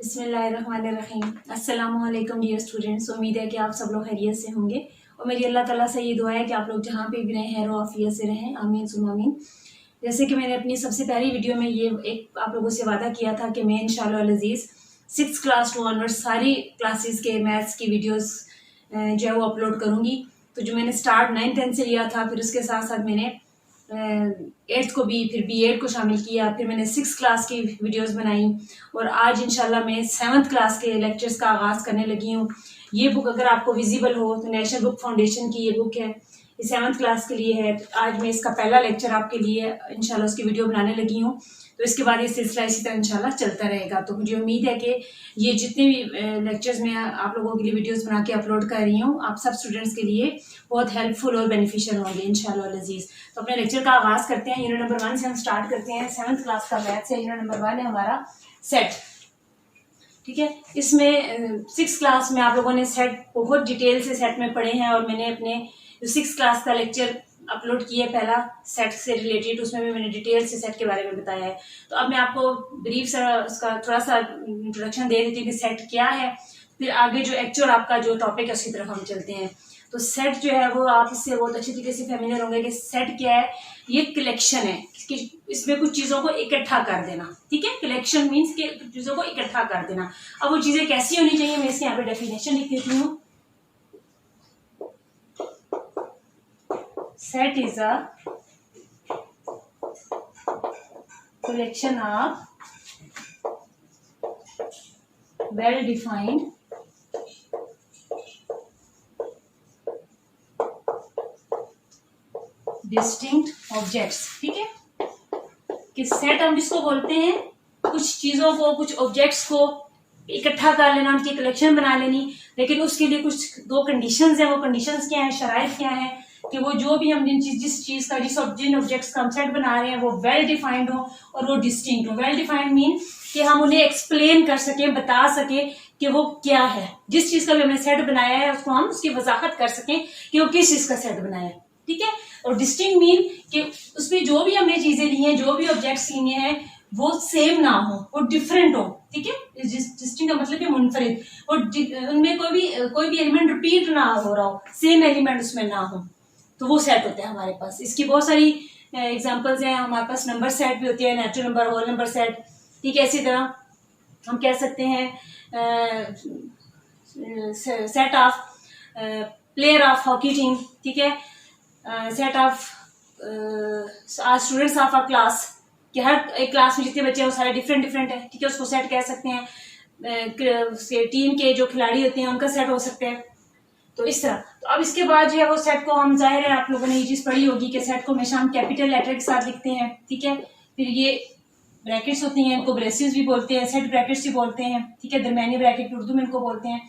बिस्मिल्लाहिर्रहमानिर्रहीम। अस्सलामुअलैकुम dear students. उम्मीद है कि आप सब लोग खैरियत से होंगे और मेरी अल्लाह ताला से ये दुआ है कि आप लोग जहाँ पे भी रहें खैर आफियत से रहें। आमीन सुम्मा आमीन। जैसे कि मैंने अपनी सबसे पहली वीडियो में ये एक आप लोगों से वादा किया था कि मैं इंशाअल्लाह अज़ीज़ 6th क्लास टू ऑनवर्ड सारी क्लासेस के मैथ्स की वीडियोस जो है वो अपलोड करूँगी। तो जो मैंने स्टार्ट 9th-10th से लिया था, फिर उसके साथ साथ मैंने 8th को भी, फिर B.Ed को शामिल किया, फिर मैंने 6th क्लास की वीडियोस बनाई और आज इंशाल्लाह मैं 7th क्लास के लेक्चर्स का आगाज़ करने लगी हूँ। ये बुक अगर आपको विजिबल हो तो नेशनल बुक फाउंडेशन की ये बुक है, ये 7th क्लास के लिए है। आज मैं इसका पहला लेक्चर आपके लिए इंशाल्लाह उसकी वीडियो बनाने लगी हूँ। तो इसके बाद ये सिलसिला इसी तरह इंशाल्लाह चलता रहेगा। तो मुझे उम्मीद है कि ये जितने भी लेक्चर्स मैं आप लोगों के लिए वीडियोस बना के अपलोड कर रही हूँ, आप सब स्टूडेंट्स के लिए बहुत हेल्पफुल और बेनिफिशियल होंगे इंशाल्लाह अज़ीज़। तो अपने लेक्चर का आगाज़ करते हैं। यूनिट नंबर 1 से हम स्टार्ट करते हैं। 7th क्लास का मैथ्स है। यूनिट नंबर 1 है हमारा सेट। ठीक है, इसमें 6th क्लास में आप लोगों ने सेट बहुत डिटेल से सेट में पढ़े हैं और मैंने अपने 6th क्लास का लेक्चर अपलोड किया है पहला सेट से रिलेटेड, उसमें भी मैंने डिटेल से सेट के बारे में बताया है। तो अब मैं आपको ब्रीफ सा उसका थोड़ा सा इंट्रोडक्शन दे देती हूँ कि सेट क्या है, फिर आगे जो एक्चुअल आपका जो टॉपिक है उसकी तरफ हम चलते हैं। तो सेट जो है वो आप इससे बहुत अच्छी तरीके से फेमिलियर होंगे कि सेट क्या है। ये कलेक्शन है कि इसमें कुछ चीजों को इकट्ठा कर देना। ठीक है, कलेक्शन मीन्स के चीजों को इकट्ठा कर देना। अब वो चीजें कैसी होनी चाहिए, मैं इसके यहाँ पे डेफिनेशन लिख देती हूँ। Set is a collection of well defined distinct objects. ठीक है, कि सेट हम जिसको बोलते हैं कुछ चीजों को, कुछ ऑब्जेक्ट्स को इकट्ठा कर लेना, उनकी कलेक्शन बना लेनी। लेकिन उसके लिए कुछ दो कंडीशंस हैं। वो कंडीशंस क्या है, शराइत क्या है कि वो जो भी हम जिस चीज का जिन ऑब्जेक्ट्स का हम सेट बना रहे हैं वो वेल डिफाइंड हो और वो डिस्टिंक्ट हो। वेल डिफाइंड मीन कि हम उन्हें एक्सप्लेन कर सके, बता सके कि वो क्या है। जिस चीज का भी हमने सेट बनाया है उसको हम उसकी वजाहत कर सकें कि वो किस चीज का सेट बनाया है। ठीक है, और डिस्टिंक्ट मीन कि उसमें जो भी हमने चीजें ली हैं, जो भी ऑब्जेक्ट्स लिए हैं वो सेम ना हो, वो डिफरेंट हो। ठीक है, डिस्टिंक्ट का मतलब है मुनफरिद, और उनमें कोई भी एलिमेंट रिपीट ना हो रहा हो, सेम एलिमेंट उसमें ना हो, तो वो सेट होते हैं हमारे पास। इसकी बहुत सारी एग्जांपल्स हैं। हमारे पास नंबर सेट भी होती है, natural number, whole number set. ठीक है, इसी तरह हम कह सकते हैं set of player of hockey team. ठीक है, set of students of a class, कि हर एक क्लास में जितने बच्चे हैं वो सारे डिफरेंट डिफरेंट है। ठीक है, उसको सेट कह सकते हैं। टीम के जो खिलाड़ी होते हैं उनका सेट हो सकते हैं। तो इस तरह। तो अब इसके बाद जो है वो सेट को हम, जाहिर है आप लोगों ने ये चीज पढ़ी होगी कि सेट को हमेशा हम कैपिटल लेटर के साथ लिखते हैं। ठीक है, फिर ये ब्रैकेट्स होती हैं, इनको ब्रेसेस भी बोलते हैं, सेट ब्रैकेट्स भी बोलते हैं। ठीक है, दरमियानी ब्रैकेट उर्दू में इनको बोलते हैं।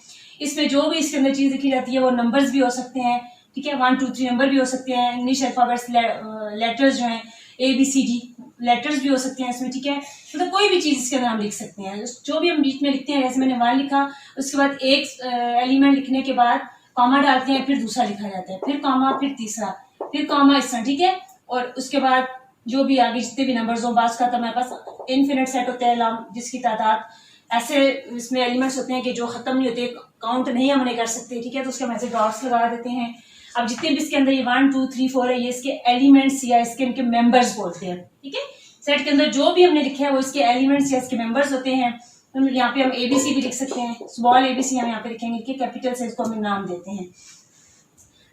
इसमें जो भी इसके अंदर चीज लिखी जाती है वो नंबर्स भी हो सकते हैं। ठीक है, 1 2 3 नंबर भी हो सकते हैं। इंग्लिश अल्फाबेट्स लेटर्स जो हैं ABCD लेटर्स भी हो सकते हैं इसमें। ठीक है, मतलब कोई भी चीज इसके अंदर हम लिख सकते हैं, जो भी हम बीच में लिखते हैं। जैसे मैंने 1 लिखा, उसके बाद एक एलिमेंट लिखने के बाद कॉमा डालते हैं, फिर दूसरा लिखा जाता है, फिर कॉमा, फिर तीसरा, फिर कॉमा, इस तरह। ठीक है, और उसके बाद जो भी आगे जितने भी नंबर्स हो, बास का तो हमारे पास इनफिनिट सेट होते हैं, जिसकी तादाद ऐसे इसमें एलिमेंट्स होते हैं कि जो खत्म नहीं होते, काउंट नहीं हम कर सकते। ठीक है, तो उसके हम ऐसे डॉट्स लगा देते हैं। अब जितने भी इसके अंदर ये 1 2 3 4 है, ये इसके एलिमेंट्स या इसके इनके मेंबर्स बोलते हैं। ठीक है, सेट के अंदर जो भी हमने लिखा है वो इसके एलिमेंट्स या इसके मेंबर्स होते हैं। यहाँ पे हम ABC भी लिख सकते हैं, स्मॉल ABC हम यहाँ पे लिखेंगे कि कैपिटल से इसको हम नाम देते हैं।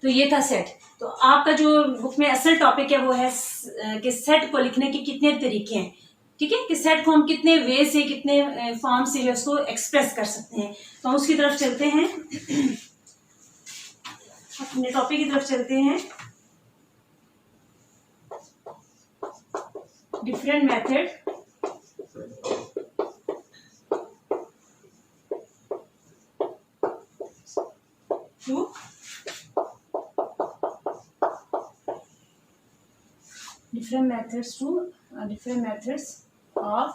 तो ये था सेट। तो आपका जो बुक में असल टॉपिक है वो है कि सेट को लिखने के कितने तरीके हैं। ठीक है, कि सेट को हम कितने वे से, कितने फॉर्म से उसको एक्सप्रेस कर सकते हैं। तो हम उसकी तरफ चलते हैं, अपने टॉपिक की तरफ चलते हैं। Different method to different methods of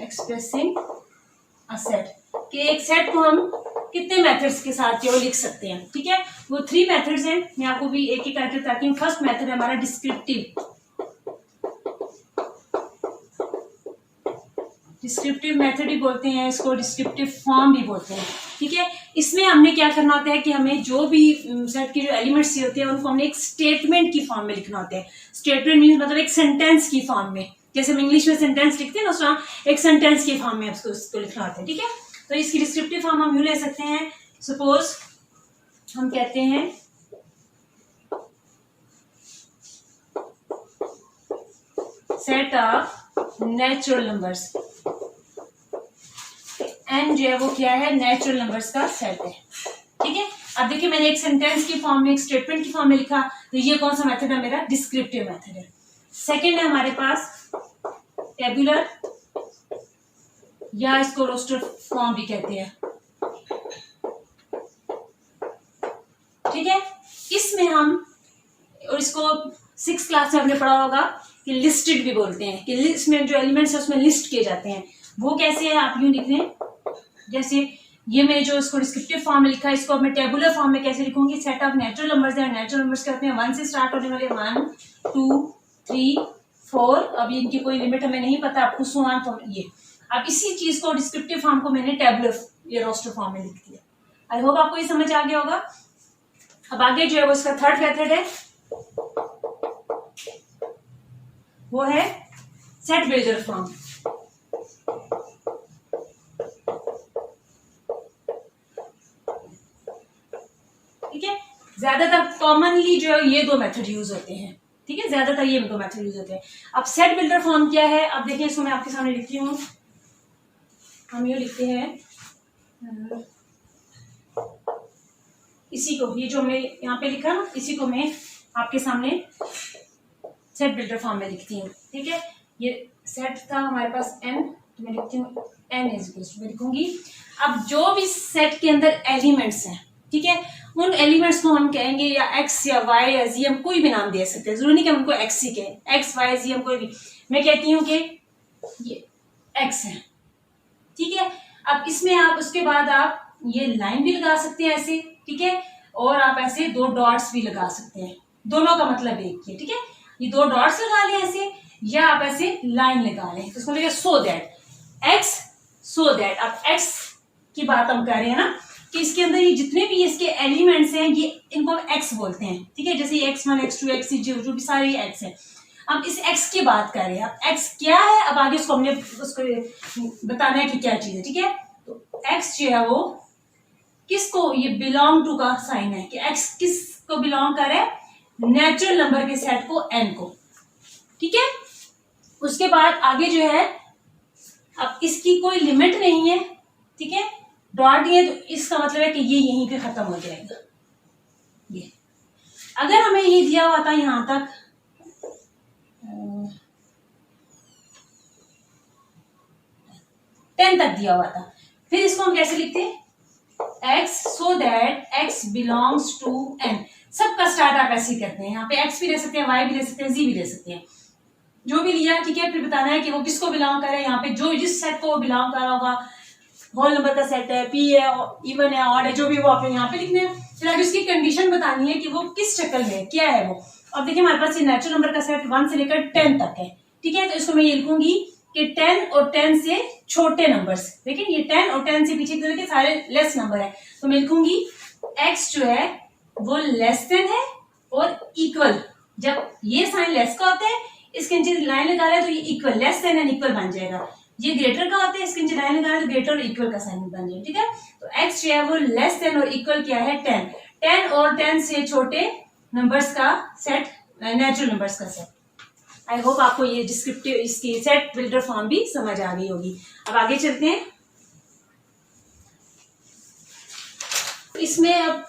expressing a set, कि एक सेट को हम कितने मेथड्स के साथ जो लिख सकते हैं। ठीक है, वो 3 मेथड्स हैं। मैं आपको भी एक ही करके बताती हूँ। फर्स्ट मेथड है हमारा डिस्क्रिप्टिव। डिस्क्रिप्टिव मेथड भी बोलते हैं इसको, डिस्क्रिप्टिव फॉर्म भी बोलते हैं। ठीक है, इसमें हमने क्या करना होता है कि हमें जो भी सेट के जो एलिमेंट्स होते हैं उनको हमने एक स्टेटमेंट की फॉर्म में लिखना होता है। स्टेटमेंट मीन्स मतलब एक सेंटेंस की फॉर्म में, जैसे हम इंग्लिश में सेंटेंस लिखते हैं ना, उसका एक सेंटेंस की फॉर्म में उसको लिखना होता है। ठीक है, तो इसकी डिस्क्रिप्टिव फॉर्म हम यूं ले सकते हैं। सपोज हम कहते हैं set of natural numbers, N जो है वो क्या है, नेचुरल नंबर्स का सेट है। ठीक है, अब देखिए मैंने एक सेंटेंस की फॉर्म में, एक स्टेटमेंट की फॉर्म में लिखा, तो ये कौन सा मेथड है, मेरा डिस्क्रिप्टिव मेथड है। सेकंड है हमारे पास टेबुलर, या इसको रोस्टर फॉर्म भी कहते हैं। ठीक है, इसमें हम, और इसको 6th क्लास में हमने पढ़ा होगा कि लिस्टेड भी बोलते हैं, कि लिस्ट में जो एलिमेंट्स है उसमें लिस्ट किए जाते हैं। वो कैसे है, आप यूं लिख लें, जैसे ये मैंने जो इसको डिस्क्रिप्टिव फॉर्म में लिखा है, इसको मैं टेबुलर फॉर्म में कैसे लिखूंगी, सेट ऑफ नेचुरल नंबर्स है। नेचुरल नंबर्स क्या होते हैं, 1 से स्टार्ट होने वाले, 1 2 3 4, अब इनकी कोई लिमिट हमें नहीं पता, आपको सुना तो ये। अब इसी चीज को डिस्क्रिप्टिव फॉर्म को मैंने टेबुलर या रोस्टर फॉर्म में लिख दिया। आई होप आपको ये समझ आ गया होगा। अब आगे जो है वो इसका थर्ड मेथड है, वो है सेट बिल्डर फॉर्म। ठीक है, ज्यादातर कॉमनली जो है ये दो मेथड यूज होते हैं। ठीक है, ज्यादातर ये दो मेथड यूज होते हैं। अब सेट बिल्डर फॉर्म क्या है, अब देखिए इसको मैं आपके सामने लिखती हूँ। हम ये लिखते हैं इसी को, ये जो हमने यहाँ पे लिखा ना, इसी को मैं आपके सामने सेट बिल्डर फॉर्म में लिखती हूँ। ठीक है, ये सेट था हमारे पास n, तो मैं लिखती हूँ n इज इक्वल टू, मैं लिखूंगी अब जो भी सेट के अंदर एलिमेंट्स हैं, ठीक है, उन एलिमेंट्स को हम कहेंगे या x या y या z, हम कोई भी नाम दे सकते हैं, जरूरी नहीं कि हम उनको x ही कहें, x y z हम कोई भी। मैं कहती हूँ कि ये x है। ठीक है, अब इसमें आप उसके बाद आप ये लाइन भी लगा सकते हैं ऐसे, ठीक है, और आप ऐसे दो डॉट्स भी लगा सकते हैं, दोनों का मतलब एक ही है। ठीक है, ये दो डॉट्स लगा लें ऐसे, या आप ऐसे लाइन लगा लें, तो इसको लिखिए so that x, so that. अब x की बात हम कर रहे हैं ना, कि इसके अंदर ये जितने भी इसके एलिमेंट्स हैं, ये इनको x बोलते हैं। ठीक है, जैसे x1 x2 x3 जो भी सारे ये x है। अब इस x की बात कर रहे हैं, अब x क्या है, अब आगे उसको हमने उसको बताना है कि क्या चीज है। ठीक है, तो x जो है वो किसको, ये बिलोंग टू का साइन है, कि x किसको बिलोंग करे, नेचुरल नंबर के सेट को, n को। ठीक है, उसके बाद आगे जो है, अब इसकी कोई लिमिट नहीं है, ठीक है, डॉट है, तो इसका मतलब है कि ये यहीं पे खत्म हो जाएगा। ये अगर हमें ये दिया हुआ था यहां तक 10 तक दिया हुआ था, फिर इसको हम कैसे लिखते हैं, x so that x belongs to n। सबका स्टार्ट आप ऐसे ही करते हैं, यहाँ पे x भी ले सकते हैं, y भी ले सकते हैं, z भी ले सकते हैं, जो भी लिया। ठीक है, फिर बताना है कि वो किसको बिलोंग कर रहा है, यहाँ पे जो जिस सेट को वो बिलोंग कर रहा होगा, होल नंबर का सेट है, p है, इवन है, ऑड है, जो भी वो आपने यहाँ पे लिखने हैं। फिर आगे उसकी कंडीशन बतानी है कि वो किस शक्ल में क्या है वो। अब देखिए हमारे पास ये नेचुरल नंबर का सेट 1 से लेकर 10 तक है। ठीक है, तो इसको मैं ये लिखूंगी कि 10 और 10 से छोटे नंबर्स, देखिए ये 10 और 10 से पीछे के सारे लेस नंबर है, तो मैं लिखूंगी x जो है वो लेस देन है और इक्वल। जब ये साइन लेस का होता है, इसके नीचे लाइन लगा रहा है, तो ये equal, less than and equal बन जाएगा। ये ग्रेटर का होता है, इसके नीचे लाइन लगा रहा है, तो ग्रेटर और इक्वल का साइन बन जाएगा। ठीक है, तो x जो है वो लेस देन और इक्वल क्या है, 10। 10 और 10 से छोटे नंबर्स का सेट, नेचुरल नंबर्स का सेट। आई होप आपको ये डिस्क्रिप्टिव, इसकी सेट बिल्डर फॉर्म भी समझ आ गई होगी। अब आगे चलते हैं, इसमें अब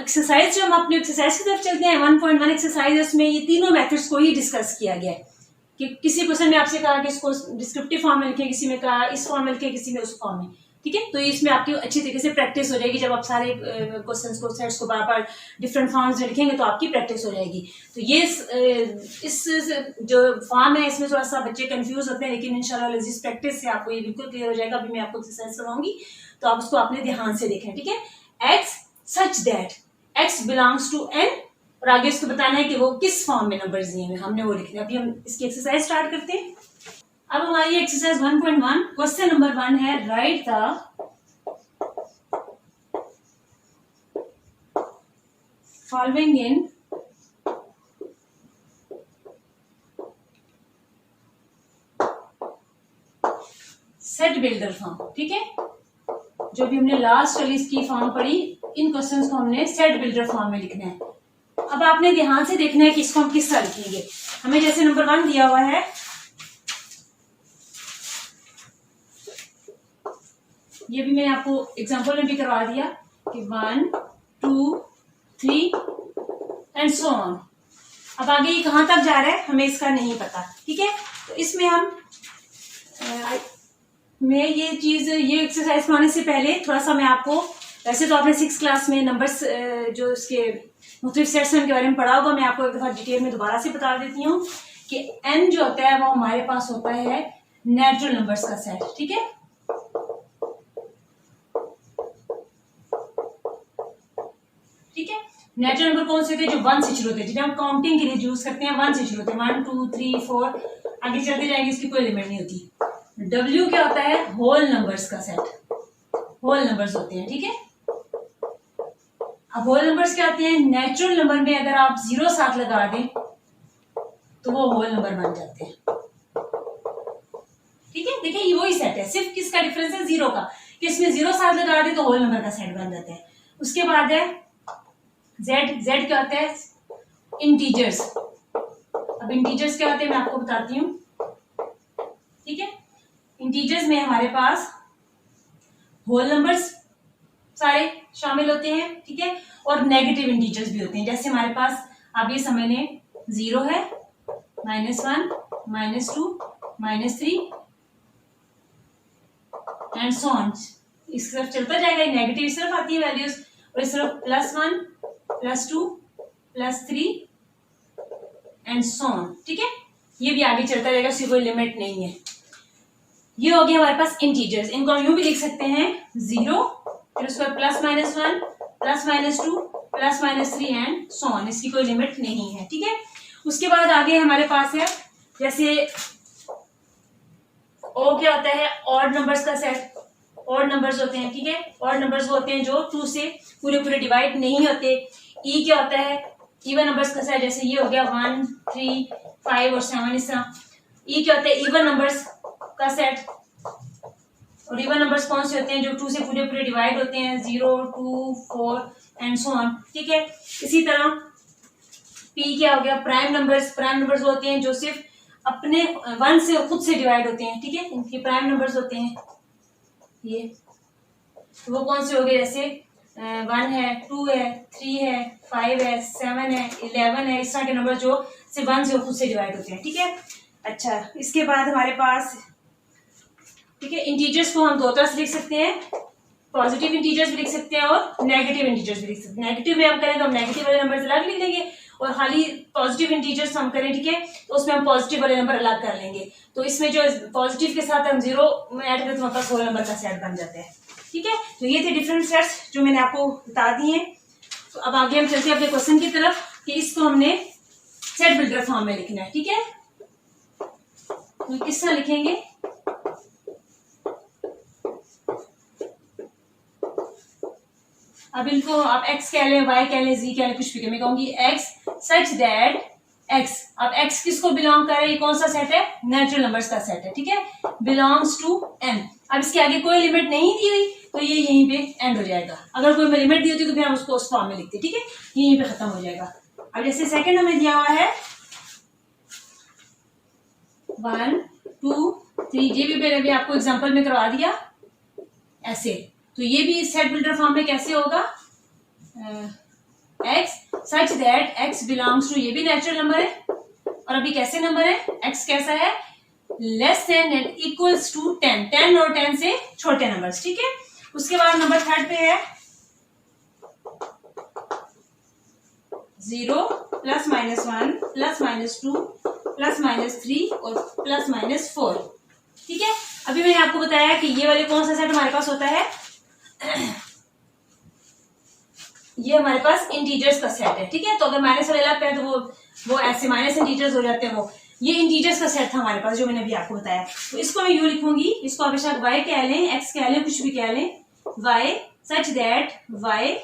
एक्सरसाइज, जो हम अपने एक्सरसाइज की तरफ चलते हैं, 1.1 एक्सरसाइज, उसमें ये तीनों मेथड्स को ही डिस्कस किया गया है। कि किसी क्वेश्चन में आपसे कहा कि इसको डिस्क्रिप्टिव फॉर्म में लिखे, किसी में कहा इस फॉर्म में लिखे, किसी में उस फॉर्म में। ठीक है, तो इसमें आपकी अच्छी तरीके से प्रैक्टिस हो जाएगी। जब आप सारे क्वेश्चंस को, सेट्स को बार बार डिफरेंट फॉर्म्स में लिखेंगे तो आपकी प्रैक्टिस हो जाएगी। तो ये इस जो फॉर्म है, इसमें थोड़ा सा बच्चे कंफ्यूज होते हैं, लेकिन इंशाल्लाह लजीज प्रैक्टिस से आपको ये बिल्कुल क्लियर हो जाएगा। अभी मैं आपको एक्सरसाइज करवाऊंगी, तो आप उसको अपने ध्यान से देखें। ठीक है, x such that x belongs to n, और आगे इसको बताना है कि वो किस फॉर्म में नंबर दिए हैं, हमने वो लिखना है। अभी हम इसकी एक्सरसाइज स्टार्ट करते हैं। अब हमारी एक्सरसाइज 1.1 क्वेश्चन नंबर 1 है right the following in set builder form. ठीक है, जो भी हमने लास्ट वाली इसकी फॉर्म पढ़ी, इन क्वेश्चंस को हमने सेट बिल्डर फॉर्म में लिखना है। अब आपने ध्यान से देखना है कि इसको हम किस तरह लिखेंगे। हमें जैसे नंबर 1 दिया हुआ है, ये भी मैंने आपको एग्जांपल में भी करवा दिया कि 1 2 3 एंड सो ऑन। अब आगे ये कहां तक जा रहा है हमें इसका नहीं पता। ठीक है, तो इसमें हम मैं ये एक्सरसाइज बनाने से पहले थोड़ा सा मैं आपको, वैसे तो आपने 6th क्लास में नंबर्स जो इसके मुख्तलिफ सेट्स हैं उनके बारे में पढ़ा होगा, मैं आपको एक दफा डिटेल में दोबारा से बता देती हूँ कि n जो होता है वो हमारे पास होता है नेचुरल नंबर्स का सेट। ठीक है, ठीक है, नेचुरल नंबर कौन से होते हैं? जो 1 से शुरू होते हैं, जिन्हें हम काउंटिंग के लिए यूज करते हैं, 1 से शुरू होते हैं, 1 2 3 4 आगे चलते जाएंगे, इसकी कोई लिमिट नहीं होती। W क्या होता है? होल नंबर्स का सेट, होल नंबर्स होते हैं। ठीक है, अब होल नंबर्स क्या होते हैं? नेचुरल नंबर में अगर आप 0 साथ लगा दें तो वो होल नंबर बन जाते हैं। ठीक है, देखिए ये वही सेट है, सिर्फ किसका डिफरेंस है? 0 का, कि इसमें 0 साथ लगा दे तो होल नंबर का सेट बन जाता है। उसके बाद है Z क्या होता है? इंटीजर्स। अब इंटीजर्स क्या होते हैं मैं आपको बताती हूँ। ठीक है, इंटीजर्स में हमारे पास होल नंबर्स सारे शामिल होते हैं। ठीक है, और नेगेटिव इंटीजर्स भी होते हैं। जैसे हमारे पास आप ये समझ लें 0 है, -1 -2 -3 एंड सो ऑन। इस तरफ चलता जाएगा, नेगेटिव इस तरफ आती है वैल्यूज, और इस तरफ +1 +2 +3 एंड सो ऑन। ठीक है, ये भी आगे चलता जाएगा, उसकी कोई लिमिट नहीं है। ये हो गया हमारे पास इंटीजर्स। इनको हम यूं भी लिख सकते हैं 0, फिर उसके बाद +-1 +-2 +-3 एंड सो ऑन, इसकी कोई लिमिट नहीं है। ठीक है, उसके बाद आगे हमारे पास है जैसे O क्या होता है? ऑड नंबर्स का सेट, ऑड नंबर्स होते हैं। ठीक है, ऑड नंबर्स होते हैं जो 2 से पूरे पूरे डिवाइड नहीं होते। E क्या होता है? इवन नंबर्स का सेट, जैसे ये हो गया 1 3 5 और 7 इस तरह। E क्या होता है? इवन नंबर्स का सेट। और इवन नंबर्स कौन से होते हैं? जो 2 से पूरे पूरे डिवाइड होते हैं, 0 2 4 एंड सो ऑन। ठीक है, इसी तरह P क्या हो गया? Prime numbers. प्राइम नंबर्स होते हैं जो सिर्फ अपने 1 से खुद से डिवाइड होते हैं। ठीक है, इनके प्राइम नंबर्स होते हैं ये। तो वो कौन से हो गए? जैसे 1 है, 2 है, 3 है, 5 है, 7 है, 11 है, इस तरह के नंबर जो सिर्फ 1 से खुद से डिवाइड होते हैं। ठीक है, अच्छा, इसके बाद हमारे पास, ठीक है, इंटीजर्स को हम 2 तरह से लिख सकते हैं, पॉजिटिव इंटीजर्स भी लिख सकते हैं और नेगेटिव इंटीजर्स भी लिख सकते हैं। नेगेटिव में हम करें तो हम नेगेटिव वाले नंबर अलग लिख देंगे, और खाली पॉजिटिव इंटीजर्स हम करें, ठीक है, तो उसमें हम पॉजिटिव वाले नंबर अलग कर लेंगे। तो इसमें जो पॉजिटिव के साथ हम 0 में ऐड करें तो हमारे पास होल नंबर का सेट बन जाता है। ठीक है, तो ये थे डिफरेंट सेट्स जो मैंने आपको बता दिए हैं। तो अब आगे हम चलते हैं अपने क्वेश्चन की तरफ कि इसको हमने सेट बिल्डर फॉर्म में लिखना है। ठीक है, तो किस तरह लिखेंगे? अब इनको आप x कह लें, y कह लें, z कह लें, कुछ भी कह, मैं कहूंगी x सच दैट x। अब x किसको बिलोंग कर रहा है? ये कौन सा सेट है? नेचुरल नंबर्स का सेट है। ठीक है, बिलोंग्स टू n। अब इसके आगे कोई लिमिट नहीं दी हुई तो ये यहीं पे एंड हो जाएगा। अगर कोई लिमिट दी होती तो फिर हम उसको उस फॉर्म में लिखते। ठीक है, यहीं पे खत्म हो जाएगा। अब जैसे सेकंड हमें दिया हुआ है 1 2 3, ये भी मैंने अभी आपको एग्जांपल में करवा दिया ऐसे। तो ये भी सेट बिल्डर फॉर्म में कैसे होगा? x such that x belongs to, ये भी नेचुरल नंबर है, और अभी कैसे नंबर है? x कैसा है? Less than and equals to 10, 10 और 10 से छोटे नंबर्स। ठीक है, उसके बाद नंबर 3 पे है 0 +-1 +-2 +-3 और +-4। ठीक है, अभी मैंने आपको बताया कि ये वाले कौन सा सेट हमारे पास होता है? ये हमारे पास इंटीजर्स का सेट है। ठीक है, तो अगर माइनस वाले लगते हैं तो वो ऐसे माइनस इंटीजर्स हो जाते हैं, वो ये इंटीजर्स का सेट था हमारे पास जो मैंने अभी आपको बताया। तो इसको मैं यूं लिखूंगी, इसको आप बेशक y कह लें, x कह लें, कुछ भी कह लें, y such that y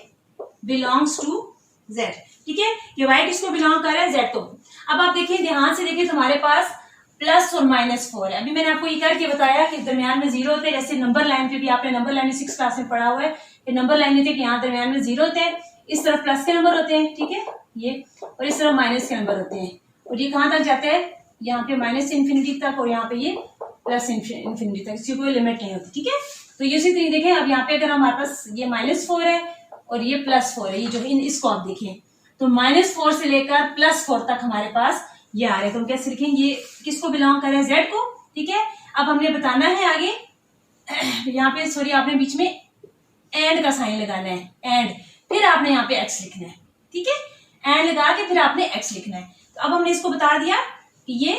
belongs to z। ठीक है, ये y किसको बिलोंग कर रहा है, z को। अब आप देखिए, ध्यान से देखिए, तुम्हारे पास प्लस और -4 है। अभी मैंने आपको ये करके बताया कि दरमियान में 0 होते हैं। जैसे नंबर लाइन पे भी आपने नंबर लाइन में 6 क्लास में पढ़ा हुआ है कि नंबर लाइन में थे कि यहाँ दरमियान में 0 होते हैं, इस तरफ प्लस के नंबर होते हैं, ठीक है ये, और इस तरफ माइनस के नंबर होते हैं। और ये कहाँ तक जाते हैं, यहाँ पे माइनस से इन्फिनिटी तक, और यहाँ पे ये प्लस इन्फिनिटी तक, इसकी कोई लिमिट नहीं होती। ठीक है, तो ये उसी तरीके देखें, अब यहाँ पे अगर हमारे पास ये -4 है और ये +4 है, ये जो इसको आप देखें तो -4 से लेकर +4 तक हमारे पास ये आ रहे हैं। तो हम कैसे लिखेंगे, ये किसको बिलोंग कर रहे हैं, z को। ठीक है, अब हमने बताना है आगे, यहाँ पे सॉरी आपने बीच में एंड का साइन लगाना है, एंड, फिर आपने यहाँ पे x लिखना है। ठीक है, एंड लगा के फिर आपने x लिखना है। तो अब हमने इसको बता दिया कि ये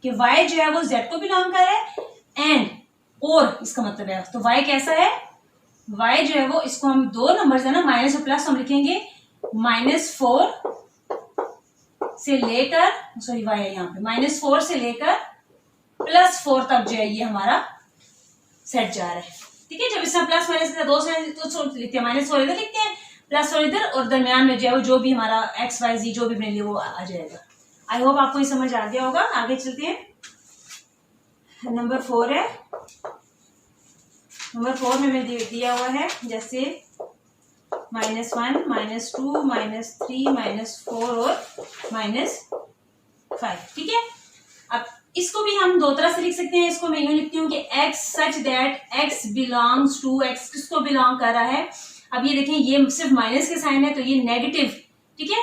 कि y जो है वो z को बिलोंग कर रहा है, एंड और इसका मतलब है, तो y कैसा है, y जो है वो, इसको हम दो नंबर है ना, माइनस और प्लस, हम लिखेंगे -4 से लेकर, सॉरी y है यहाँ पे, -4 से लेकर +4 तक जो है ये हमारा सेट जा रहा है। ठीक है, जब इसमें प्लस माइनस का दो साइन तो लिखते हैं, -4 इधर लिखते हैं, +4 इधर, और दरमियान में जो है जो भी हमारा x y z जो भी बने वो आ जाएगा। आई होप आपको ये समझ आ गया होगा। आगे चलते हैं, नंबर 4 है। नंबर 4 में मैंने दिया हुआ है जैसे -1, -2, -3, -4 और -5। ठीक है, अब इसको भी हम दो तरह से लिख सकते हैं। इसको मैं यूं लिखती हूँ कि x such that x belongs to, x किसको बिलोंग कर रहा है। अब ये देखें, ये सिर्फ माइनस के साइन है तो ये नेगेटिव, ठीक है,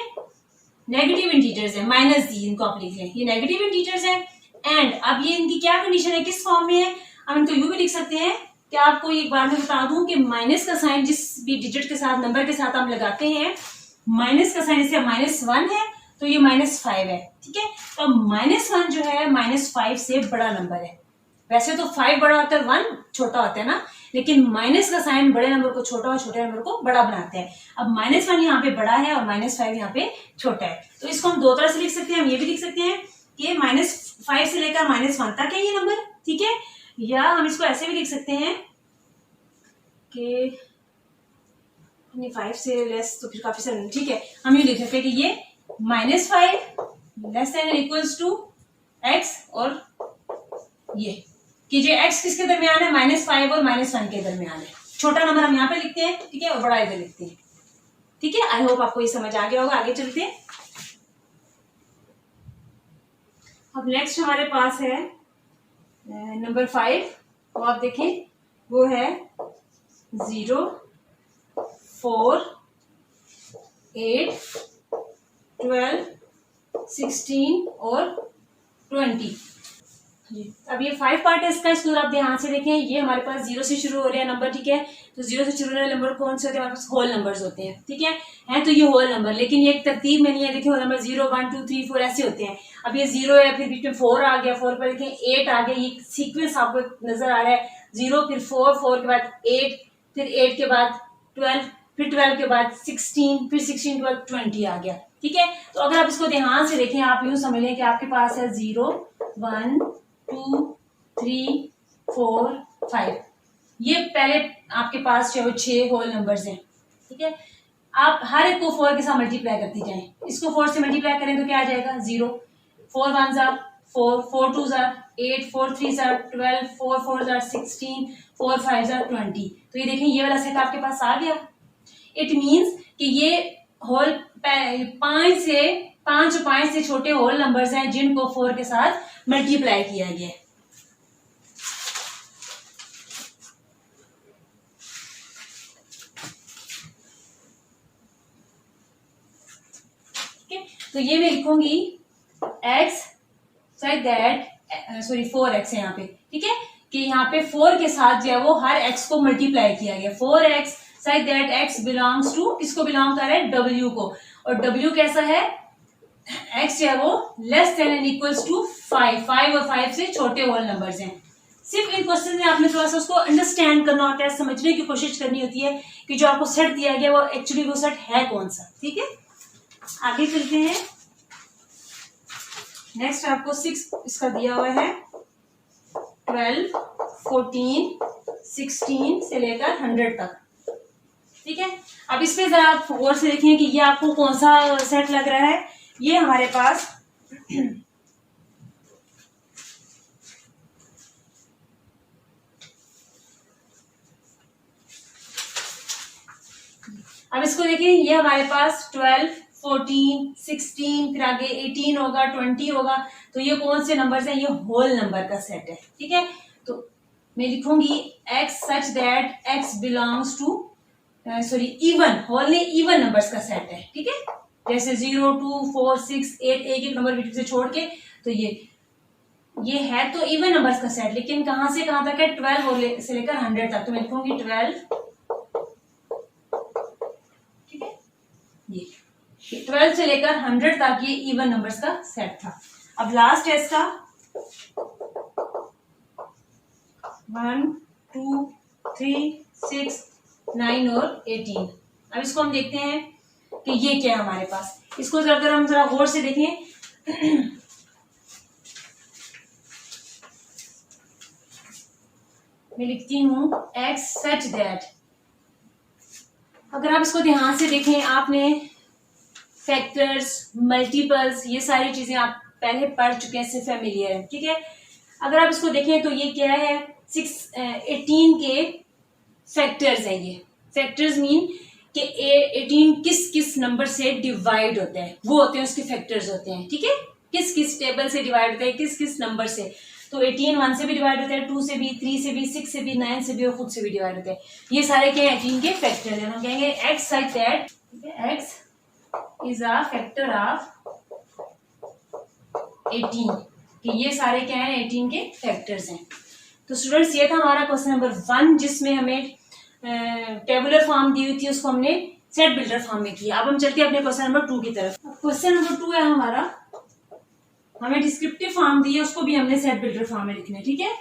नेगेटिव इंटीजर्स है, -d इनको आप लिख लें, ये नेगेटिव इंटीजर्स है। एंड अब ये इनकी क्या कंडीशन है, किस फॉर्म में है, हम इनको यूं भी लिख सकते हैं कि आपको एक बार मैं बता दूं कि माइनस का साइन जिस भी डिजिट के साथ, नंबर के साथ हम लगाते हैं, माइनस का साइन जैसे -1 है तो ये -5 है। ठीक है, तो -1 जो है -5 से बड़ा नंबर है। वैसे तो 5 बड़ा होता है, 1 छोटा होता है ना, लेकिन माइनस का साइन बड़े नंबर को छोटा और छोटे नंबर को बड़ा बनाते हैं। अब -1 यहाँ पे बड़ा है और -5 यहाँ पे छोटा है, तो इसको हम दो तरह से लिख सकते हैं। हम ये भी लिख सकते हैं कि -5 से लेकर -1 तक है ये नंबर, ठीक है, या हम इसको ऐसे भी लिख सकते हैं कि 5 से लेस तो फिर काफी सारे, ठीक है, हम ये लिख सकते हैं कि ये -5 less than equals to x, और ये कि जो x किसके दरमियान है, -5 और -1 के दरमियान है। छोटा नंबर हम यहाँ पे लिखते हैं, ठीक है, और बड़ा इधर लिखते हैं। ठीक है, आई होप आपको ये समझ आ गया होगा। आगे चलते हैं, अब नेक्स्ट हमारे पास है नंबर 5, तो आप देखें वो है 0, 4, 8, 12, 16 और 20। अब ये 5 पार्ट है इसका, इसको आप ध्यान से देखें। ये हमारे पास 0 से शुरू हो रहे हैं नंबर, ठीक है, तो 0 से शुरू होने वाले नंबर कौन से होते हैं, हमारे पास होल नंबर्स होते हैं। ठीक है, तो ये होल नंबर, लेकिन ये एक तरतीब में नहीं है। देखिए होल नंबर 0, 1, 2, 3, 4 ऐसे होते हैं। अब ये 0 है, फिर बीच में 4 आ गया, 4 पर देखें 8 आ गया, ये सीक्वेंस आपको नजर आ रहा है, 0 फिर 4, 4 के बाद 8, फिर 8 के बाद 12, फिर 12 के बाद 16, फिर 16 के बाद 20 आ गया। ठीक है, तो अगर आप इसको ध्यान से देखें, आप यूं समझ लें कि आपके पास है 0, 1, 2, 3, 4, 5, ये पहले आपके पास जो 6 होल नंबर्स हैं। ठीक है, आप हर एक को 4 के साथ मल्टीप्लाई करती जाएं। इसको 4 से मल्टीप्लाई करें तो क्या आ जाएगा, 0, 4 1 4, 4 2 8, 4 3 12, 4 4 16, 4 5 20। तो ये देखें, ये वाला सेट आपके पास आ गया। इट मीन्स कि ये होल 5 से छोटे होल नंबर्स हैं जिनको 4 के साथ मल्टीप्लाई किया गया है। तो ये मैं लिखूंगी x such that, sorry 4x है यहाँ पे, ठीक है, कि यहाँ पे 4 के साथ जो है वो हर x को मल्टीप्लाई किया गया। 4x such that x belongs to, किसको बिलोंग कर रहा है, w को, और w कैसा है, x जो है वो less than and equals to 5 और 5 से छोटे होल नंबर्स हैं। सिर्फ इन क्वेश्चन में आपने थोड़ा सा उसको अंडरस्टैंड करना होता है, समझने की कोशिश करनी होती है कि जो आपको सेट दिया गया वो एक्चुअली वो सेट है कौन सा। ठीक है, आगे चलते हैं। नेक्स्ट आपको 6 इसका दिया हुआ है, 12, 14, 16 से लेकर 100 तक। ठीक है, अब इस पे जरा आप गौर से देखें कि ये आपको कौन सा सेट लग रहा है। ये हमारे पास अब इसको देखिए, ये हमारे पास 12, 14, 16, फिर आगे 18 होगा, 20 होगा। तो ये कौन से नंबर्स हैं? ये होल नंबर का सेट है। ठीक है, तो मैं लिखूंगी x such that x belongs to sorry even, whole ने इवन नंबर्स का सेट है। ठीक है, जैसे 0, 2, 4, 6, 8, एक एक नंबर बीच से छोड़ के, तो ये है तो इवन नंबर्स का सेट, लेकिन कहां से कहां तक है? 12 से लेकर 100 तक। तो मैं लिखूंगी 12, ये 12 से लेकर 100 तक ये इवन नंबर्स का सेट था। अब लास्ट है इसका 1, 2, 3, 6, 9 और 18। अब इसको हम देखते हैं कि ये क्या है हमारे पास। इसको अगर हम जरा गौर से देखें मैं लिखती हूं x सच दैट, अगर आप इसको ध्यान से देखें, आपने फैक्टर्स, मल्टीपल्स, ये सारी चीजें आप पहले पढ़ चुके हैं, इससे फैमिलियर है। ठीक है, अगर आप इसको देखें तो ये क्या है? 18 के फैक्टर्स है। ये फैक्टर्स मीन कि 18 किस किस नंबर से डिवाइड होते हैं, वो होते हैं उसके फैक्टर्स होते हैं। ठीक है, किस किस टेबल से डिवाइड होते हैं, किस किस नंबर से। तो 18 1 से भी डिवाइड होते हैं, 2 से भी, 3 से भी, 6 से भी, 9 से भी और खुद से भी डिवाइड होते हैं। ये सारे क्या है? 18 के फैक्टर है। हम कहेंगे x such that x is a factor of 18, कि ये सारे क्या है? 18 के फैक्टर्स हैं। तो स्टूडेंट्स, ये था हमारा क्वेश्चन नंबर 1, जिसमें हमें टेबुलर फॉर्म दी हुई थी, उसको हमने सेट बिल्डर फॉर्म में किया। अब हम चलते हैं अपने क्वेश्चन नंबर 2 की तरफ। क्वेश्चन नंबर 2 है हमारा, हमें डिस्क्रिप्टिव फॉर्म दी है, उसको भी हमने सेट बिल्डर फॉर्म में लिखना है। ठीक है,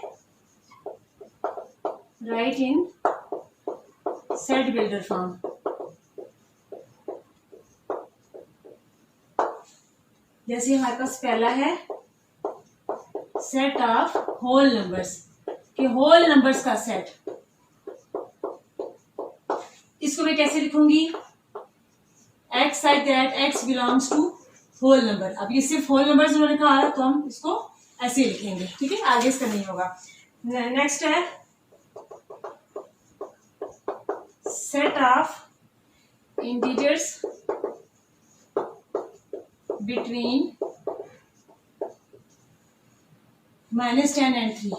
write in set builder form. जैसे हमारे पास पहला है सेट ऑफ होल नंबर्स, कि होल नंबर्स का सेट। इसको मैं कैसे लिखूंगी? x such that x belongs to whole number. अब ये सिर्फ होल नंबर्स उन्होंने कहा है, तो हम इसको ऐसे लिखेंगे। ठीक है, आगे इसका नहीं होगा। नेक्स्ट है set of integers between -10 and 3,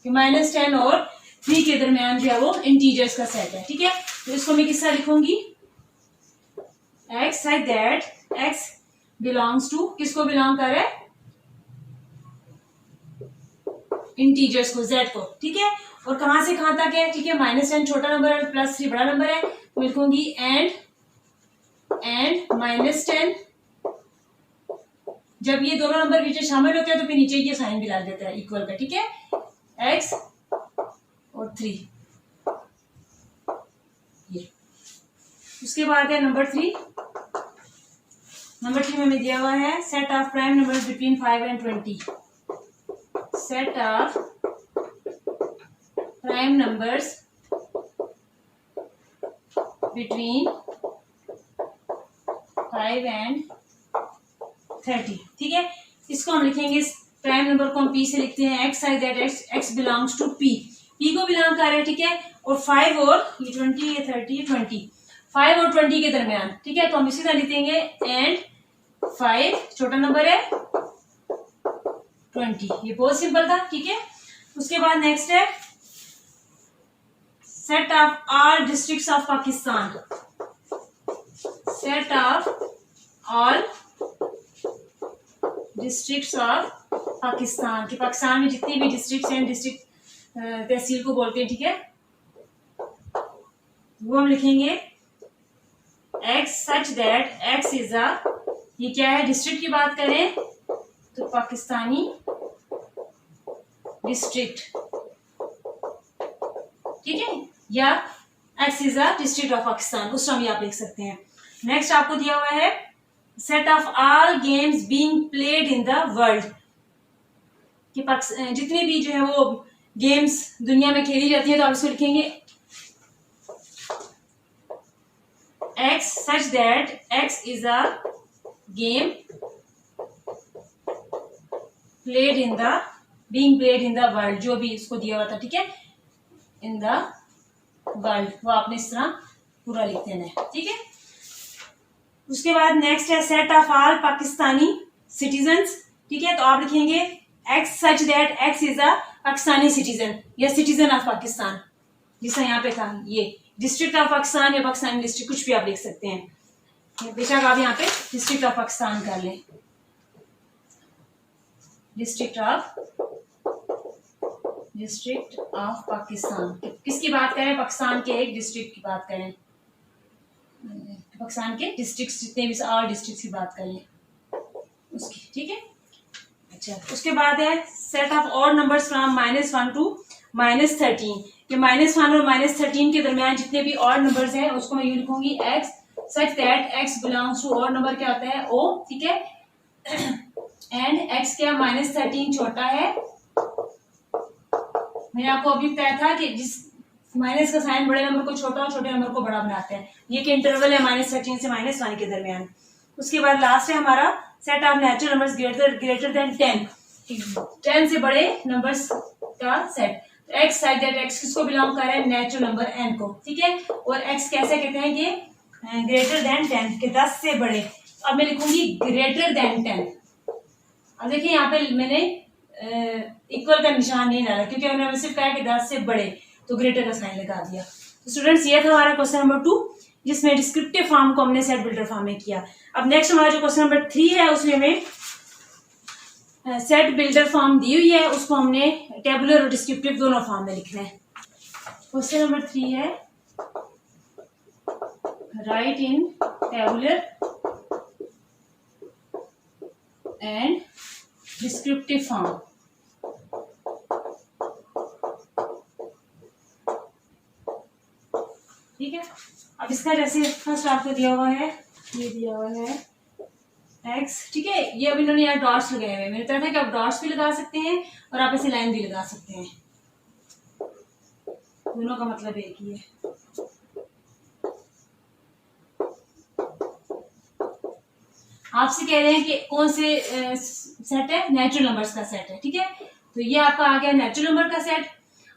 -10 और 3 के दरमियान जो है वो इंटीजर्स का सेट है। ठीक है, तो इसको मैं किसका लिखूंगी? x such that x belongs to, किसको बिलोंग कर रहा है? इंटीजर्स को, z को। ठीक है, और कहां से कहां तक है? ठीक है, -10 छोटा नंबर है, +3 बड़ा नंबर है। तो लिखूंगी एंड -10, जब ये दोनों नंबर नीचे शामिल होते हैं तो फिर नीचे ये साइन भी डाल देता है इक्वल का। ठीक है, x और 3। ये उसके बाद है नंबर 3। नंबर 3 में दिया हुआ है set of prime numbers between 5 and 20। Set of prime numbers between 5 and 30। ठीक है, इसको हम लिखेंगे, प्राइम नंबर को हम p से लिखते हैं, x such that x belongs to p, p को बिलोंग कर रहा है। ठीक है, और 5 और ये 20, ये 30, 20, 5 और 20 के दरमियान। ठीक है, तो हम इसी तरह लिखेंगे एंड 5 छोटा नंबर है, 20। ये बहुत सिंपल था। ठीक है, उसके बाद नेक्स्ट है set of all districts of Pakistan. Set of all districts of Pakistan, कि पाकिस्तान में जितनी भी डिस्ट्रिक्ट्स हैं, डिस्ट्रिक्ट तहसील को बोलते हैं। ठीक है, वो हम लिखेंगे x such that x is a, ये क्या है? डिस्ट्रिक्ट की बात करें तो पाकिस्तानी डिस्ट्रिक्ट। ठीक है, या x is a district of Pakistan, उस तरह भी आप लिख सकते हैं। नेक्स्ट आपको दिया हुआ है set of all games being played in the world, कि जितने भी जो है वो गेम्स दुनिया में खेली जाती है, तो आप इसको लिखेंगे x such that x is a game played in the being played in the world, जो भी इसको दिया हुआ था, ठीक है, इन द वर्ल्ड, वो आपने इस तरह पूरा लिख देना है, ठीक है। उसके बाद नेक्स्ट है set of all Pakistani citizens, ठीक है, तो आप लिखेंगे x such that x is a Pakistani citizen या सिटीजन ऑफ पाकिस्तान, जिसका यहाँ पे था ये डिस्ट्रिक्ट ऑफ पाकिस्तान या पाकिस्तानी डिस्ट्रिक्ट, कुछ भी आप लिख सकते हैं, बेशक आप यहाँ पे डिस्ट्रिक्ट ऑफ पाकिस्तान कर लें, डिस्ट्रिक्ट ऑफ पाकिस्तान। किसकी बात करें? पाकिस्तान के एक डिस्ट्रिक्ट की बात करें, पाकिस्तान के डिस्ट्रिक्ट जितने भी ऑल डिस्ट्रिक्ट की बात करें उसकी, ठीक है। अच्छा, उसके बाद है set of odd numbers from -1 to -13, ये -1 और -13 के दरमियान जितने भी ऑड नंबर्स हैं उसको मैं यूं लिखूंगी x such that x belongs to odd number, क्या होता है ओ, ठीक है, एंड एक्स क्या -13 छोटा है, मैंने आपको अभी बताया था कि जिस माइनस का साइन बड़े नंबर को छोटा और छोटे नंबर को बड़ा बनाते हैं, ये के इंटरवल है -13 से -1 के दरमियान। उसके बाद लास्ट है हमारा set of natural numbers greater than 10 से बड़े नंबर्स का set, x such that x किसको बिलोंग कर रहा है? नेचुरल नंबर एन को, ठीक है, और एक्स कैसे कहते हैं? ये ग्रेटर देन 10 के 10 से बड़े। अब मैं लिखूंगी ग्रेटर देन 10। अब देखिए यहाँ पे मैंने इक्वल का निशान नहीं डाला क्योंकि उन्होंने सिर्फ कहा कि 10 से बड़े, तो ग्रेटर का साइन लगा दिया। तो स्टूडेंट्स ये था हमारा क्वेश्चन नंबर 2, जिसमें डिस्क्रिप्टिव फॉर्म को हमने सेट बिल्डर फॉर्म में किया। अब नेक्स्ट हमारा जो क्वेश्चन नंबर 3 है उसमें हमें सेट बिल्डर फॉर्म दी हुई है, उसको हमने टेबुलर और डिस्क्रिप्टिव दोनों फॉर्म में लिखना है। क्वेश्चन नंबर 3 है write in tabular and descriptive form. ठीक है, अब इसका जैसे फर्स्ट आपको दिया हुआ है, ये दिया हुआ है एक्स, ठीक है, ये अब इन्होंने यहाँ डॉट्स लगाए हुए हैं, मेरे तरफ है कि आप डॉट्स भी लगा सकते हैं और आप ऐसे लाइन भी लगा सकते हैं, दोनों का मतलब एक ही है। आपसे कह रहे हैं कि कौन से सेट है? नेचुरल नंबर्स का सेट है, ठीक है, तो ये आपका आ गया नेचुरल नंबर का सेट।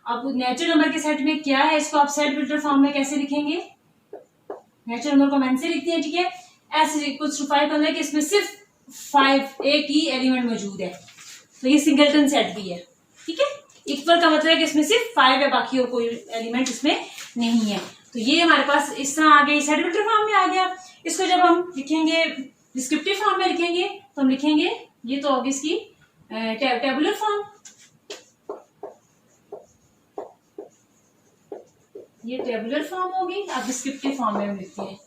अब नेचुरल नंबर के सेट में क्या है, इसको आप सेट बिल्डर फॉर्म में कैसे लिखेंगे? नेचुरल नंबर को मैंने से लिखते हैं, ठीक है, ऐसे कुछ 5 करना है कि इसमें सिर्फ 5 एक ही एलिमेंट मौजूद है, तो ये सिंगलटन सेट भी है, ठीक है। इक्वल का मतलब है कि इसमें सिर्फ 5 है, बाकी और कोई एलिमेंट इसमें नहीं है, तो ये हमारे पास इस तरह आ गया, सेट बिल्डर फॉर्म में आ गया। इसको जब हम लिखेंगे डिस्क्रिप्टिव फॉर्म में लिखेंगे तो हम लिखेंगे, ये तो होगी इसकी टेबुलर फॉर्म, ये टेबुलर फॉर्म होगी, आप डिस्क्रिप्टिव फॉर्म में लिखते हैं,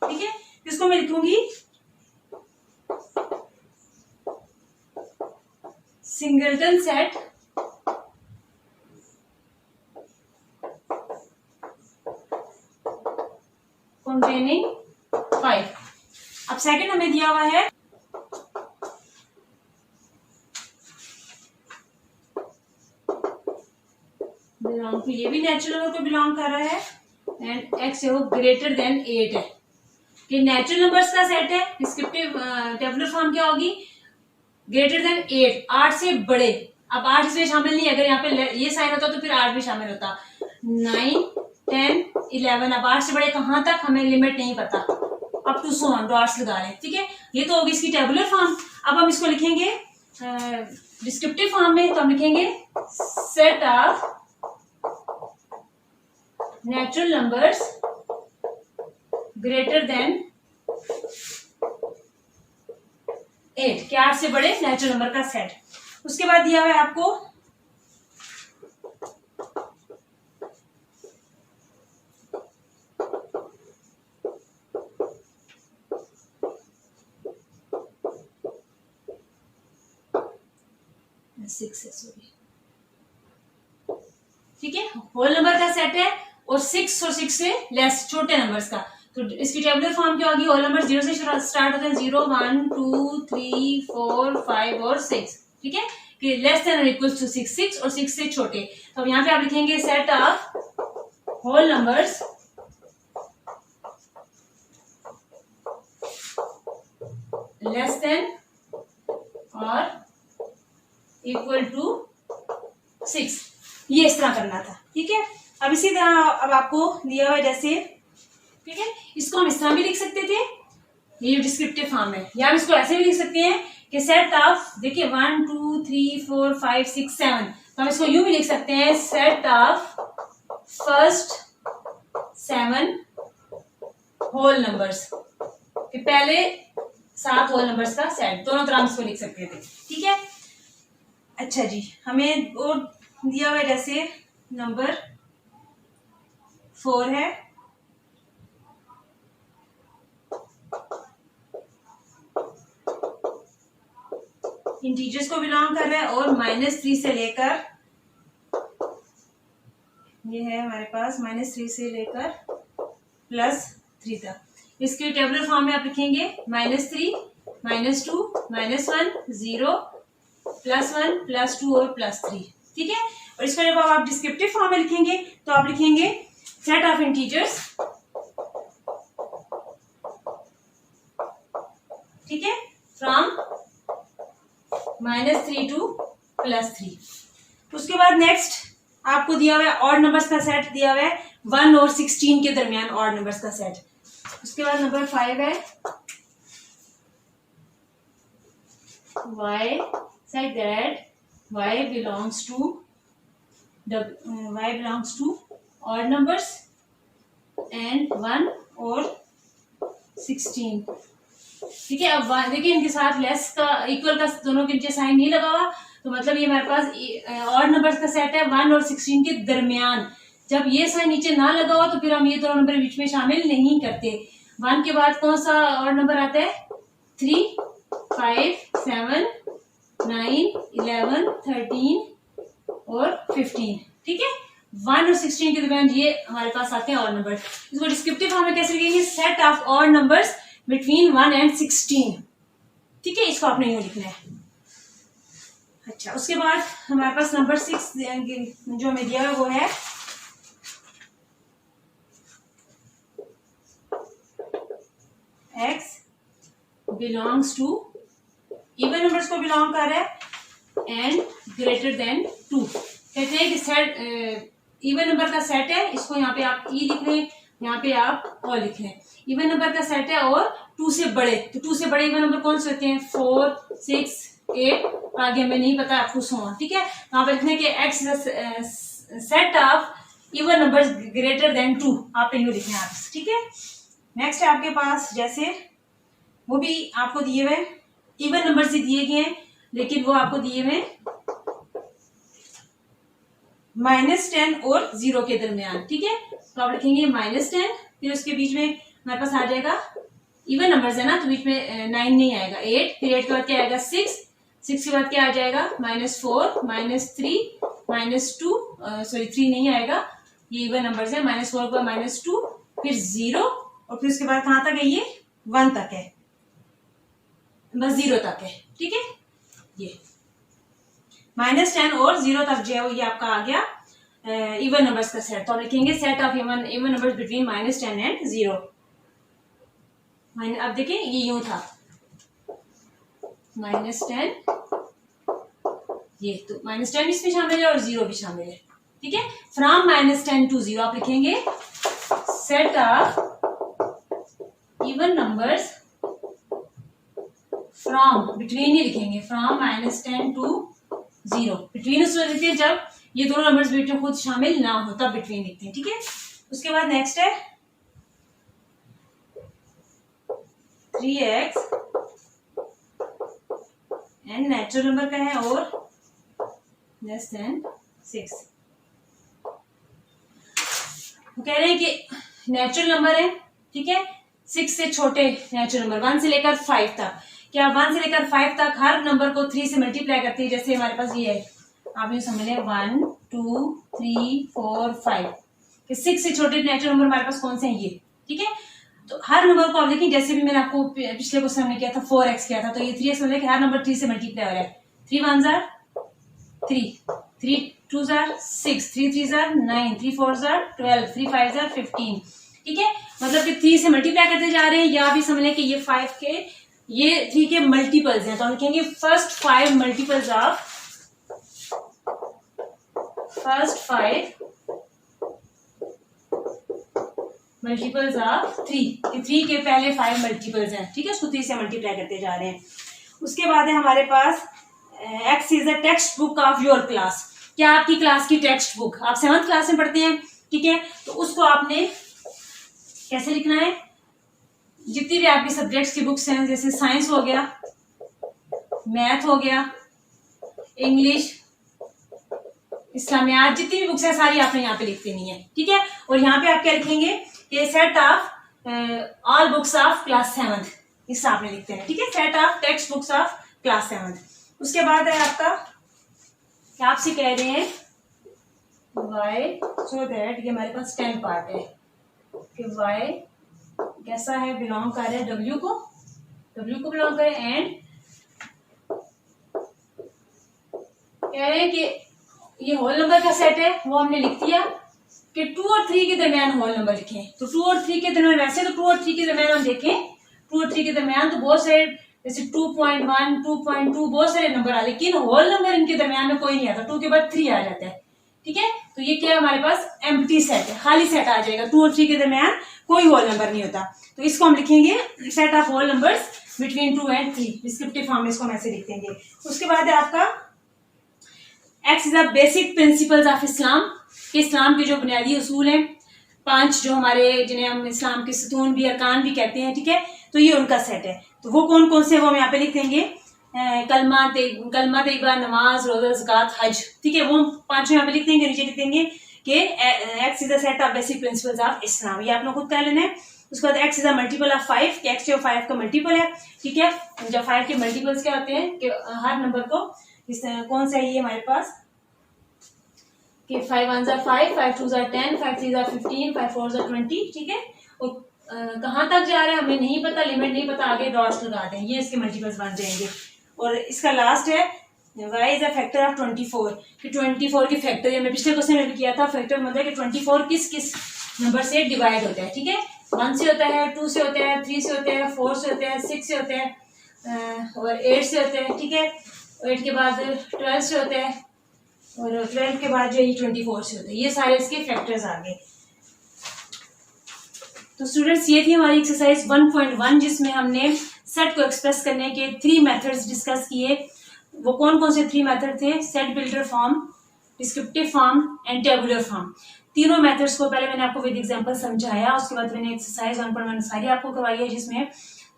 ठीक है। इसको मैं लिखूंगी सिंगलटन सेट कंटेनिंग 5। अब सेकंड हमें दिया हुआ है बिलोंग टू, ये भी नेचुरल नंबर को बिलोंग कर रहा है, एंड एक्स है वो ग्रेटर देन 8 है, कि नेचुरल नंबर्स का सेट है। डिस्क्रिप्टिव टेबुलर फॉर्म क्या होगी? ग्रेटर देन 8, 8 से बड़े। अब 8 इसमें शामिल नहीं, अगर यहाँ पे ये साइन होता तो फिर 8 भी शामिल होता, 9 10 11। अब 8 से बड़े कहाँ तक हमें लिमिट नहीं पता, up to so on, dots लगा लें, ठीक है, ये तो होगी इसकी टेबुलर फॉर्म। अब हम इसको लिखेंगे डिस्क्रिप्टिव फॉर्म में, तो हम लिखेंगे set of natural numbers greater than 8, के 8 से बड़े नेचुरल नंबर का सेट। उसके बाद दिया हुआ है आपको ठीक है, होल नंबर का सेट है और 6 और 6 से लेस छोटे नंबर्स का, तो इसकी टेबुलर फॉर्म क्या होगी, होल नंबर 0 से स्टार्ट होते हैं, 0 1 2 3 4 5 और 6, ठीक है, कि लेस देन और इक्वल टू 6, 6 और 6 से छोटे। तो अब यहाँ पे आप लिखेंगे set of whole numbers less than और इक्वल टू 6, ये इस तरह करना था, ठीक है। अब इसी तरह अब आपको दिया हुआ जैसे, ठीक है, इसको हम इस तरह भी लिख सकते थे, ये डिस्क्रिप्टिव फॉर्म है, या हम इसको ऐसे भी लिख सकते हैं कि सेट ऑफ, देखिए 1 2 3 4 5 6 7, तो हम इसको यूं भी लिख सकते हैं set of first 7 whole numbers, कि पहले 7 होल नंबर्स का सेट, दोनों तरह हम इसको लिख सकते थे, ठीक है। अच्छा जी, हमें और दिया हुआ जैसे नंबर 4 है, इंटीजर्स को बिलोंग कर रहा है और -3 से लेकर, ये है हमारे पास -3 से लेकर +3 तक। इसके टेबुलर फॉर्म में आप लिखेंगे -3 -2 -1 0 +1 +2 और +3, ठीक है। और इसको जब आप डिस्क्रिप्टिव फॉर्म में लिखेंगे तो आप लिखेंगे सेट ऑफ इंटीजर्स, ठीक है, फ्रॉम -3 टू +3। उसके बाद नेक्स्ट आपको दिया हुआ है ऑड नंबर्स का सेट दिया हुआ है, 1 और 16 के दरमियान ऑड नंबर्स का सेट। उसके बाद नंबर 5 है y such that y belongs to odd numbers and 1 और 16, ठीक है। अब देखिए इनके साथ लेस का इक्वल का दोनों के नीचे साइन नहीं लगा हुआ, तो मतलब ये हमारे पास ऑड नंबर्स का सेट है 1 और 16 के दरमियान। जब ये साइन नीचे ना लगा हुआ तो फिर हम ये दोनों नंबर बीच में शामिल नहीं करते। 1 के बाद कौन सा ऑड नंबर आता है, 3 5 7 9 11 13 और 15, ठीक है। 1 और 16 के दरमियान ये हमारे पास आते हैं ऑड नंबर। इसको डिस्क्रिप्टिव फॉर्म में कैसे लिखेंगे, set of odd numbers between 1 and 16, ठीक है, इसको आपने यूं लिखना है। अच्छा, उसके बाद हमारे पास नंबर 6 जो हमें दिया है वो है x belongs to, even numbers को बिलोंग कर रहा है एंड ग्रेटर देन 2। कहते हैं कि सेट इवन नंबर का सेट है, इसको यहाँ पे आप ई लिख लें, यहाँ पे आप ओ लिख लें। इवन नंबर का सेट है और 2 से बड़े, तो 2 से बड़े इवन नंबर कौन से होते हैं, 4 6 8, आगे हमें नहीं पता, आपको सो, ठीक है। यहाँ पे लिखने के x set of even numbers greater than 2, आप यूं लिखना है, ठीक है। नेक्स्ट है आपके पास जैसे, वो भी आपको दिए हुए इवन नंबर से दिए गए हैं, लेकिन वो आपको दिए हुए -10 और 0 के दरमियान, ठीक है। तो आप लिखेंगे -10, फिर उसके बीच में हमारे पास आ जाएगा, इवन नंबर्स है ना तो बीच में 9 नहीं आएगा, 8, फिर 8 के बाद क्या आएगा 6, 6 के बाद क्या आ जाएगा -4 -3 -2, सॉरी 3 नहीं आएगा, ये इवन नंबर्स है, -4 के बाद -2, फिर 0 और फिर उसके बाद कहां तक है, ये 1 तक है, बस 0 तक है, ठीक है। ये -10 और 0 तक जो है ये आपका आ गया इवन नंबर्स का सेट। तो आप लिखेंगे set of even numbers between -10 and 0। अब देखिए ये यूं था, -10, ये तो -10 भी इसमें शामिल है और 0 भी शामिल है, ठीक है। फ्रॉम -10 टू 0 आप लिखेंगे set of even numbers from, between ही लिखेंगे, फ्रॉम -10 टू 0। बिटवीन उसमें लिखते हैं जब ये दोनों नंबर्स बीच में खुद शामिल ना हो, तब बिटवीन लिखते हैं, ठीक है। उसके बाद नेक्स्ट है 3x एंड नेचुरल नंबर का है और लेस देन 6। वो कह रहे हैं कि नेचुरल नंबर है, ठीक है, 6 से छोटे नेचुरल नंबर, 1 से लेकर 5 तक। क्या 1 से लेकर 5 तक हर नंबर को 3 से मल्टीप्लाई करती है, जैसे हमारे पास ये है, आप ये समझ लें 1 2 3 4 5, कि 6 से छोटे नेचुरल नंबर हमारे पास कौन से हैं, ये, ठीक है। तो हर नंबर को आप देखिए, जैसे भी मैंने आपको पिछले क्वेश्चन में किया था 4x किया था, तो ये 3x मतलब कि हर नंबर 3 से मल्टीप्लाई हो रहा है। 3 1 jar 3, 3 2 jar 6, 3 3 jar 9, 3 4 jar 12, 3 5 jar 15। ठीक है, मतलब कि 3 से मल्टीप्लाई करते जा रहे हैं, या भी समझ लें कि ये 5 के, ये 3 के मल्टीपल्स हैं। तो हम लिखेंगे first 5 multiples of, first 5 multiples of 3, 3 के पहले 5 मल्टीपल्स हैं। ठीक है, उसको 3 से मल्टीप्लाई करते जा रहे हैं। उसके बाद है हमारे पास X is a textbook of your class. क्या आपकी क्लास की टेक्स्ट बुक, आप 7th क्लास में पढ़ते हैं, ठीक है, तो उसको आपने कैसे लिखना है, जितनी भी आपकी सब्जेक्ट्स की बुक्स हैं, जैसे साइंस हो गया, मैथ हो गया, इंग्लिश, इस्लामियात, जितनी भी बुक्स है सारी आपने यहाँ पे लिख देनी है। ठीक है, और यहाँ पे आप क्या लिखेंगे कि set of all books of class 7th, इस आपने लिखते हैं। ठीक है, set of text books of class 7th। उसके बाद है आपका, क्या आपसे कह रहे हैं वाई सो दैट, ये हमारे पास 10 पार्ट है कि वाई कैसा है, बिलोंग कर रहा है डब्ल्यू को बिलोंग करे, एंड कह रहे हैं कि ये होल नंबर का सेट है, वो हमने लिख दिया कि 2 और 3 के दरमियान होल नंबर लिखें। तो 2 और 3 के दरमियान, वैसे तो 2 और 3 के दरमियान हम देखें, 2 और 3 के दरमियान तो बहुत सारे, जैसे 2.1 2.2 बहुत सारे नंबर आ, लेकिन होल नंबर इनके दरमियान में कोई नहीं आता, 2 के बाद 3 आ जाता है। ठीक है, तो ये क्या है, हमारे पास एम्प्टी सेट है, खाली सेट आ जाएगा, 2 और 3 के दरमियान कोई होल नंबर नहीं होता। तो इसको हम लिखेंगे set of whole numbers between 2 and 3, descriptive form में इसको हम ऐसे लिख देंगे। उसके बाद है आपका x is the basic principles of Islam, कि इस्लाम के जो बुनियादी उसूल हैं 5, जो हमारे, जिन्हें हम इस्लाम के सतून भी, अरकान भी कहते हैं। ठीक है, तो ये उनका सेट है। तो वो कौन कौन से, वो हम यहाँ पे लिख देंगे, कलमा तैयबा, नमाज, रोजा, ज़कात, हज। ठीक है, वो 5 यहाँ पे लिख देंगे, नीचे लिख देंगे कि x is the set of basic principles of Islam, ये आप लोग खुद कर लेना है। उसके बाद x is a multiple of 5, कि एक्स जो 5 का मल्टीपल है। ठीक है, जब 5 के मल्टीपल्स क्या होते हैं कि हर नंबर को कौन सा है ये हमारे पास, कि 5 1 जार 5, 5 2 जार 10, 5 3 जार 15, 5 4 जार 20। ठीक है, और कहाँ तक जा रहे हैं हमें नहीं पता, लिमिट नहीं पता, आगे डॉट्स लगा दें, ये इसके मल्टीपल्स बन जाएंगे। और इसका लास्ट है y is a factor of 24, कि 24 की फैक्टर, ये मैं पिछले क्वेश्चन में भी किया था, फैक्टर मतलब कि 24 किस किस नंबर से डिवाइड होता है। ठीक है, 1 से होता है, 2 से होता है, 3 से होता है, 4 से होता है, 6 से होता है, और 8 से होता है। ठीक है, 8 के बाद 12 से होता है, और 12 के बाद जो ये 24 से होता है। ये सारे इसके फैक्टर्स आ गए। तो स्टूडेंट्स, ये थी हमारी एक्सरसाइज 1.1, जिसमें हमने सेट को एक्सप्रेस करने के 3 मेथड्स डिस्कस किए। वो कौन कौन से 3 मेथड थे, set builder form, descriptive form and tabular form. तीनों मेथड्स को पहले मैंने आपको विद एग्जांपल समझाया, उसके बाद मैंने एक्सरसाइज 1.1 सारी आपको करवाई है, जिसमें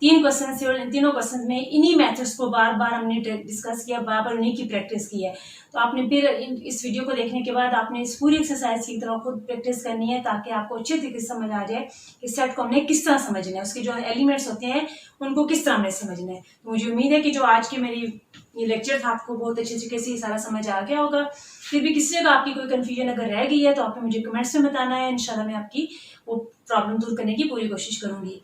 3 क्वेश्चन थे, और इन तीनों क्वेश्चन में इन्हीं मेथड्स को बार बार हमने डिस्कस किया, बार बार उन्हीं की प्रैक्टिस की है। तो आपने फिर इस वीडियो को देखने के बाद आपने इस पूरी एक्सरसाइज की तरह खुद प्रैक्टिस करनी है, ताकि आपको अच्छे तरीके से समझ आ जाए कि सेट को हमने किस तरह समझना है, उसके जो एलिमेंट्स होते हैं उनको किस तरह हमने समझना है। तो मुझे उम्मीद है कि जो आज की मेरी ये लेक्चर था आपको बहुत अच्छे तरीके से ये सारा समझ आ गया होगा। फिर भी किसी जगह आपकी कोई कंफ्यूजन अगर रह गई है तो आपने मुझे कमेंट्स में बताना है, इंशाल्लाह मैं आपकी वो प्रॉब्लम दूर करने की पूरी कोशिश करूंगी।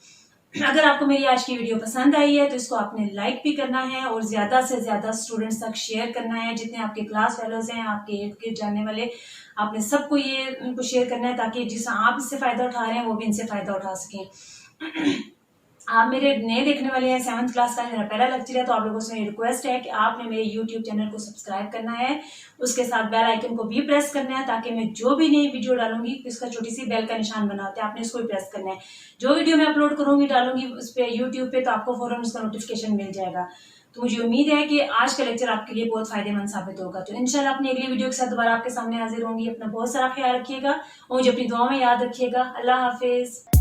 अगर आपको मेरी आज की वीडियो पसंद आई है तो इसको आपने लाइक भी करना है, और ज्यादा से ज्यादा स्टूडेंट्स तक शेयर करना है। जितने आपके क्लास फेलोज हैं, आपके इर्द जानने वाले, आपने सबको ये उनको शेयर करना है, ताकि जिस आप इससे फायदा उठा रहे हैं वो भी इनसे फायदा उठा सकें। आप मेरे नए देखने वाले हैं, 7th क्लास का मेरा पहला लेक्चर है, तो आप लोगों से मेरी रिक्वेस्ट है कि आपने मेरे YouTube चैनल को सब्सक्राइब करना है, उसके साथ बेल आइकन को भी प्रेस करना है, ताकि मैं जो भी नई वीडियो डालूंगी उसका छोटी सी बेल का निशान बना होता है, आपने इसको भी प्रेस करना है। जो वीडियो मैं अपलोड करूंगी, डालूंगी उस पर YouTube पे, तो आपको फौरन उसका नोटिफिकेशन मिल जाएगा। तो मुझे उम्मीद है कि आज का लेक्चर आपके लिए बहुत फायदेमंद साबित होगा। तो इंशाल्लाह अपनी अगली वीडियो के साथ दोबारा आपके सामने हाजिर होंगी। अपना बहुत सारा ख्याल रखिएगा और मुझे अपनी दुआ में याद रखिएगा। अल्लाह हाफिज।